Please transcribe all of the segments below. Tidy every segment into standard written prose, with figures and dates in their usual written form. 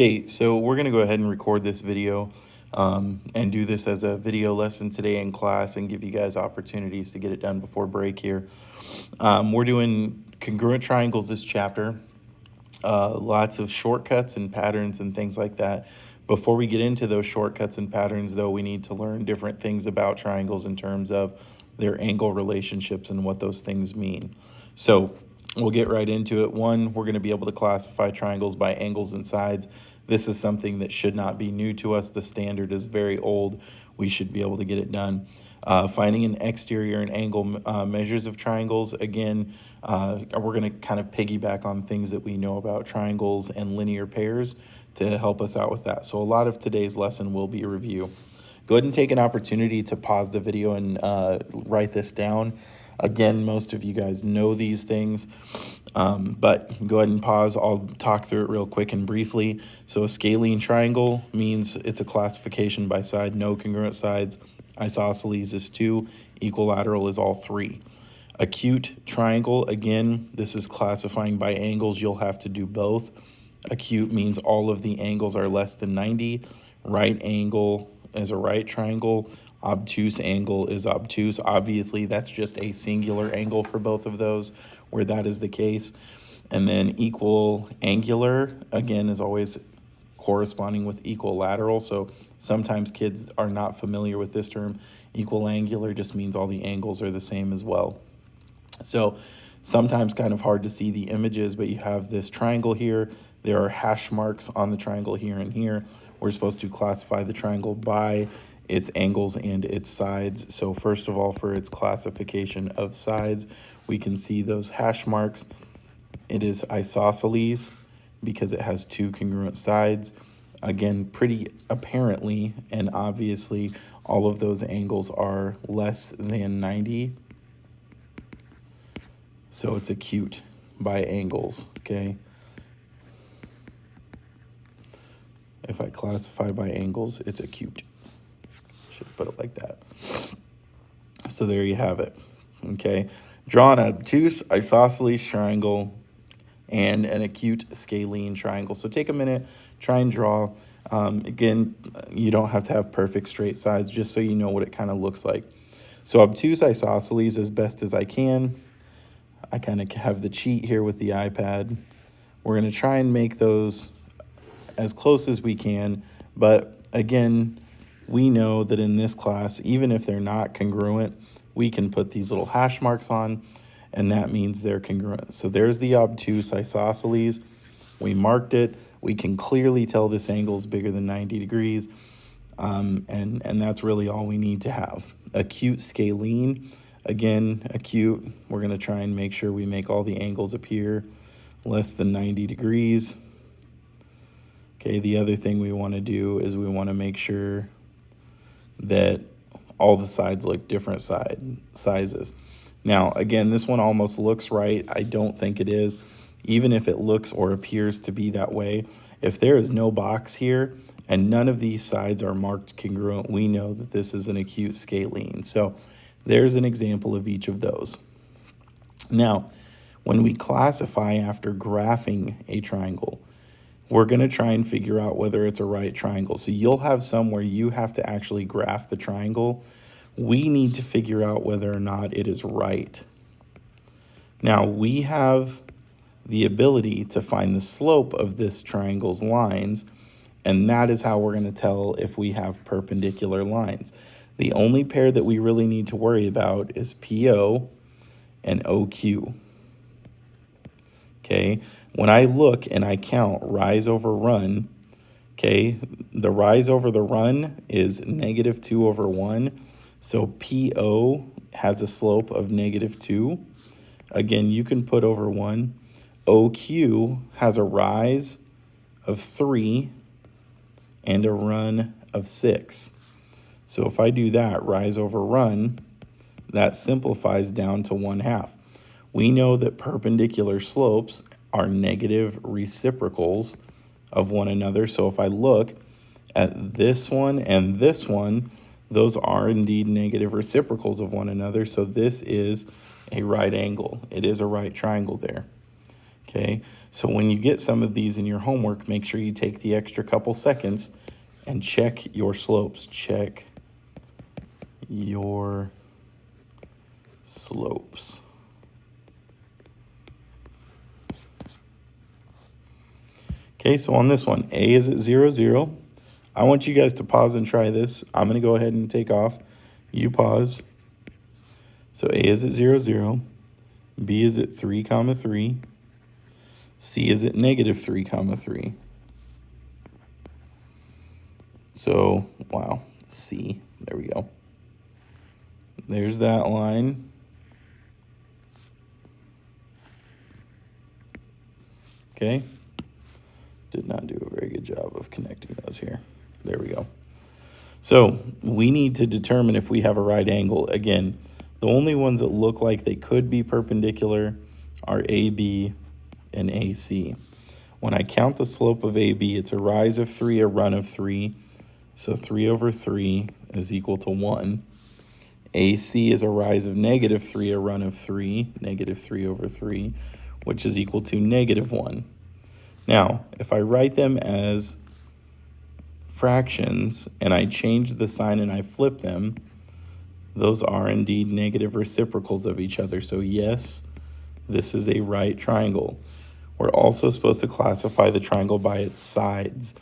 Okay, so we're going to go ahead and record this video and do this as a video lesson today in class and give you guys opportunities to get it done before break here. We're doing congruent triangles this chapter, lots of shortcuts and patterns and things like that. Before we get into those shortcuts and patterns, though, we need to learn different things about triangles in terms of their angle relationships and what those things mean. So we'll get right into it. One, we're going to be able to classify triangles by angles and sides. This is something that should not be new to us. The standard is very old. We should be able to get it done. Finding an exterior and angle measures of triangles. Again, we're going to kind of piggyback on things that we know about triangles and linear pairs to help us out with that. So a lot of today's lesson will be a review. Go ahead and take an opportunity to pause the video and write this down. Again, most of you guys know these things, but go ahead and pause. I'll talk through it real quick and briefly. So a scalene triangle means it's a classification by side, no congruent sides. Isosceles is 2, equilateral is all 3. Acute triangle, again, this is classifying by angles. You'll have to do both. Acute means all of the angles are less than 90. Right angle is a right triangle. Obtuse angle is obtuse. Obviously, that's just a singular angle for both of those, where that is the case. And then equal angular, again, is always corresponding with equilateral. So sometimes kids are not familiar with this term. Equal angular just means all the angles are the same as well. So sometimes kind of hard to see the images, but you have this triangle here. There are hash marks on the triangle here and here. We're supposed to classify the triangle by its angles and its sides. So first of all, for its classification of sides, we can see those hash marks. It is isosceles because it has 2 congruent sides. Again, pretty apparently and obviously, all of those angles are less than 90. So it's acute by angles, okay? If I classify by angles, it's acute. Should put it like that. So there you have it, okay? Draw an obtuse isosceles triangle and an acute scalene triangle. So take a minute, try and draw. Again, you don't have to have perfect straight sides, just so you know what it kind of looks like. So obtuse isosceles as best as I can. I kind of have the cheat here with the iPad. We're going to try and make those as close as we can, but again, we know that in this class, even if they're not congruent, we can put these little hash marks on, and that means they're congruent. So there's the obtuse isosceles. We marked it. We can clearly tell this angle is bigger than 90 degrees, and that's really all we need to have. Acute scalene. Again, acute, we're going to try and make sure we make all the angles appear less than 90 degrees. Okay, the other thing we want to do is we want to make sure that all the sides look different sizes. Now, again, this one almost looks right. I don't think it is. Even if it looks or appears to be that way, if there is no box here and none of these sides are marked congruent, we know that this is an acute scalene. So there's an example of each of those. Now, when we classify after graphing a triangle, we're going to try and figure out whether it's a right triangle. So you'll have some where you have to actually graph the triangle. We need to figure out whether or not it is right. Now, we have the ability to find the slope of this triangle's lines, and that is how we're going to tell if we have perpendicular lines. The only pair that we really need to worry about is PO and OQ. Okay, when I look and I count rise over run, okay, the rise over the run is -2/1. So PO has a slope of -2. Again, you can put over 1. OQ has a rise of 3 and a run of 6. So if I do that, rise over run, that simplifies down to 1/2. We know that perpendicular slopes are negative reciprocals of one another. So if I look at this one and this one, those are indeed negative reciprocals of one another. So this is a right angle. It is a right triangle there. Okay, so when you get some of these in your homework, make sure you take the extra couple seconds and check your slopes. Check your slopes. Okay, so on this one, A is at 0, 0. I want you guys to pause and try this. I'm going to go ahead and take off. You pause. So A is at 0, 0. B is at 3, 3. C is at negative 3, 3. So, wow, C, there we go. There's that line. Okay. Did not do a very good job of connecting those here. There we go. So we need to determine if we have a right angle. Again, the only ones that look like they could be perpendicular are AB and AC. When I count the slope of AB, it's a rise of 3, a run of 3. So 3 over 3 is equal to 1. AC is a rise of negative 3, a run of 3, negative 3 over 3, which is equal to negative 1. Now, if I write them as fractions and I change the sign and I flip them, those are indeed negative reciprocals of each other. So yes, this is a right triangle. We're also supposed to classify the triangle by its sides.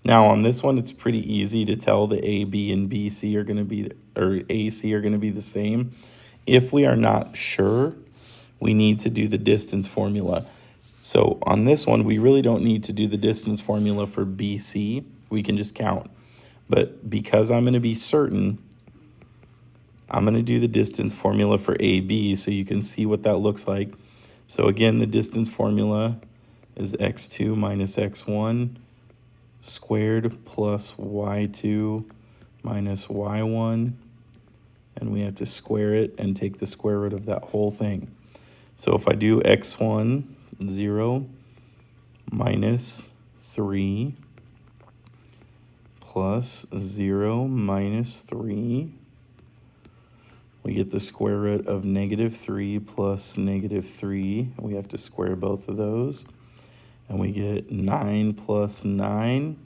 Now on this one, it's pretty easy to tell that AB and BC are going to be, or AC are going to be the same. If we are not sure, we need to do the distance formula. So on this one, we really don't need to do the distance formula for BC. We can just count. But because I'm going to be certain, I'm going to do the distance formula for AB so you can see what that looks like. So again, the distance formula is x2 minus x1 squared plus y2 minus y1. And we have to square it and take the square root of that whole thing. So if I do x1, 0 minus 3 plus 0 minus 3, we get the square root of negative 3 plus negative 3. We have to square both of those. And we get 9 plus 9,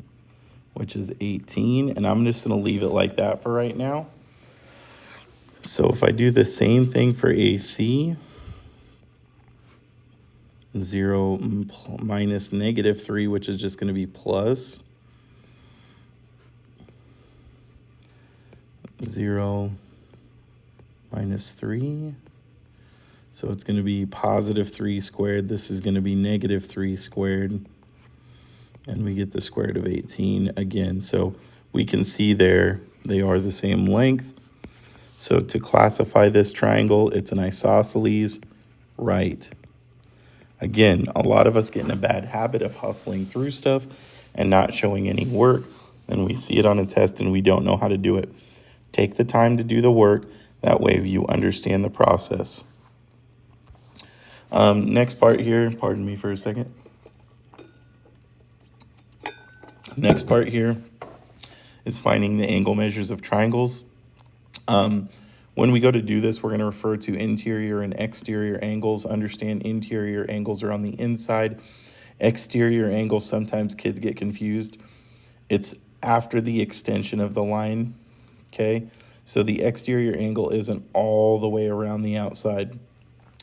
which is 18. And I'm just going to leave it like that for right now. So if I do the same thing for AC, 0 minus negative 3, which is just going to be plus 0 minus 3. So it's going to be positive 3 squared. This is going to be negative 3 squared. And we get the square root of 18 again. So we can see there they are the same length. So to classify this triangle, it's an isosceles right. Again, a lot of us get in a bad habit of hustling through stuff and not showing any work. And we see it on a test and we don't know how to do it. Take the time to do the work. That way you understand the process. Next part here, pardon me for a second. Next part here is finding the angle measures of triangles. When we go to do this, we're going to refer to interior and exterior angles. Understand interior angles are on the inside. Exterior angles, sometimes kids get confused. It's after the extension of the line, okay? So the exterior angle isn't all the way around the outside.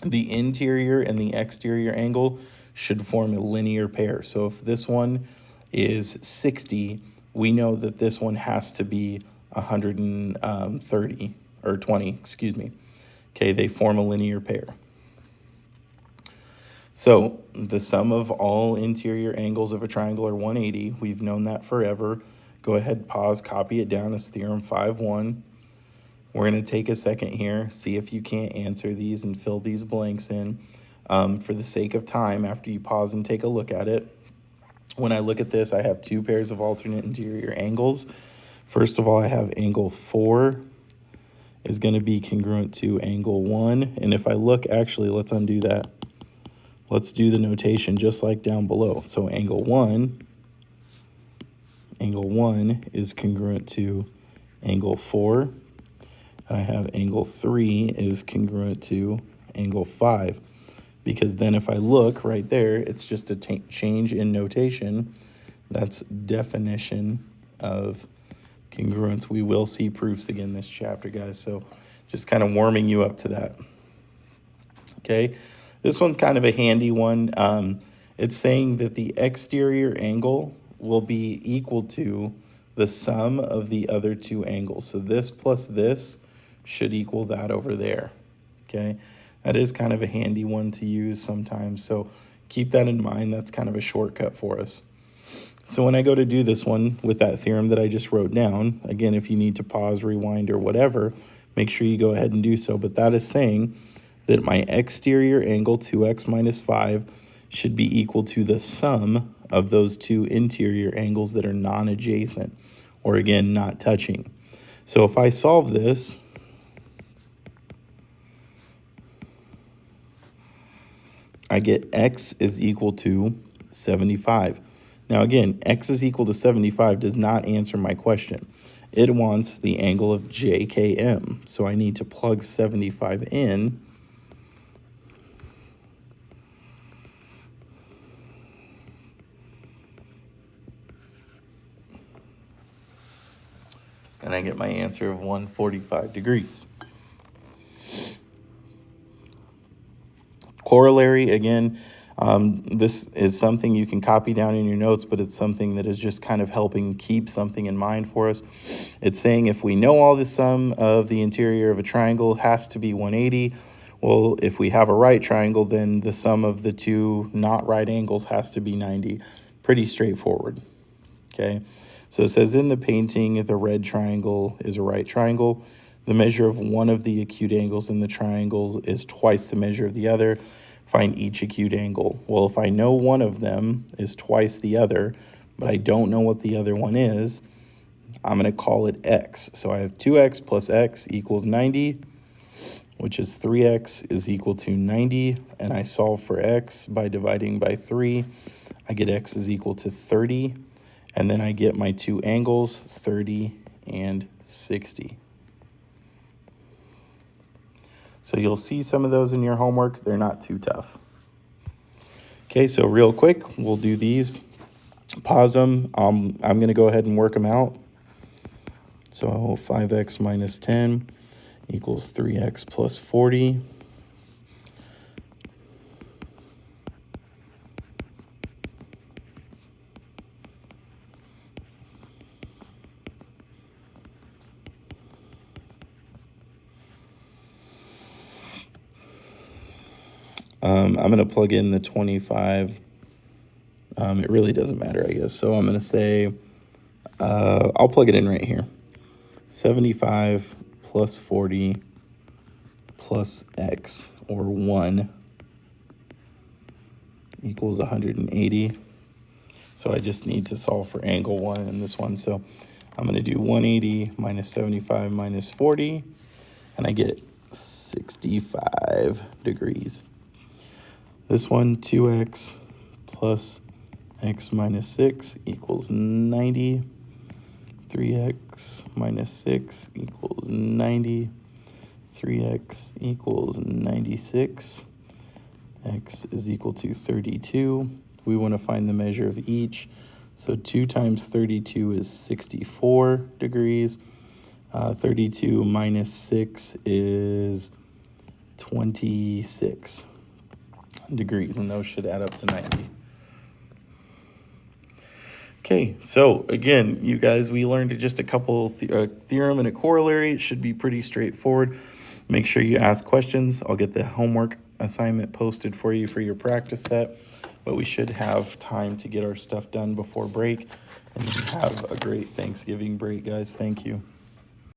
The interior and the exterior angle should form a linear pair. So if this one is 60, we know that this one has to be 130 or 20, excuse me. Okay, they form a linear pair. So the sum of all interior angles of a triangle are 180. We've known that forever. Go ahead, pause, copy it down as theorem 5.1. We're going to take a second here, see if you can't answer these and fill these blanks in. For the sake of time, after you pause and take a look at it, when I look at this, I have two pairs of alternate interior angles. First of all, I have angle 4 is going to be congruent to angle 1. And if I look, actually, let's undo that. Let's do the notation just like down below. So angle 1 is congruent to angle 4. And I have angle 3 is congruent to angle 5. because then if I look right there, it's just a change in notation. That's definition of congruence. We will see proofs again this chapter, guys, so just kind of warming you up to that. Okay, this one's kind of a handy one. It's saying that the exterior angle will be equal to the sum of the other two angles. So this plus this should equal that over there. Okay, that is kind of a handy one to use sometimes, so keep that in mind. That's kind of a shortcut for us. So when I go to do this one with that theorem that I just wrote down, again, if you need to pause, rewind, or whatever, make sure you go ahead and do so. But that is saying that my exterior angle, 2x minus 5, should be equal to the sum of those two interior angles that are non-adjacent, or again, not touching. So if I solve this, I get x is equal to 75. Now again, x is equal to 75 does not answer my question. It wants the angle of JKM. So I need to plug 75 in. And I get my answer of 145 degrees. Corollary, again, this is something you can copy down in your notes, but it's something that is just kind of helping keep something in mind for us. It's saying if we know all the sum of the interior of a triangle has to be 180, well, if we have a right triangle, then the sum of the two not right angles has to be 90. Pretty straightforward, okay? So it says in the painting, the red triangle is a right triangle. The measure of one of the acute angles in the triangle is twice the measure of the other. Find each acute angle. Well, if I know one of them is twice the other, but I don't know what the other one is, I'm going to call it x. So I have 2x plus x equals 90, which is 3x is equal to 90. And I solve for x by dividing by 3. I get x is equal to 30. And then I get my two angles, 30 and 60. So you'll see some of those in your homework. They're not too tough. Okay, so real quick, we'll do these. Pause them. I'm going to go ahead and work them out. So 5x minus 10 equals 3x plus 40. I'm going to plug in the 25. It really doesn't matter, I guess. So I'm going to say, I'll plug it in right here. 75 plus 40 plus x, or 1, equals 180. So I just need to solve for angle 1 in this one. So I'm going to do 180 minus 75 minus 40, and I get 65 degrees. This one, 2x plus x minus 6 equals 90. 3x minus 6 equals 90. 3x equals 96. X is equal to 32. We want to find the measure of each. So 2 times 32 is 64 degrees. 32 minus 6 is 26 degrees, and those should add up to 90. Okay, so again, you guys, we learned just a couple theorem and a corollary. It should be pretty straightforward. Make sure you ask questions. I'll get the homework assignment posted for you for your practice set, but we should have time to get our stuff done before break. And have a great Thanksgiving break, guys. Thank you.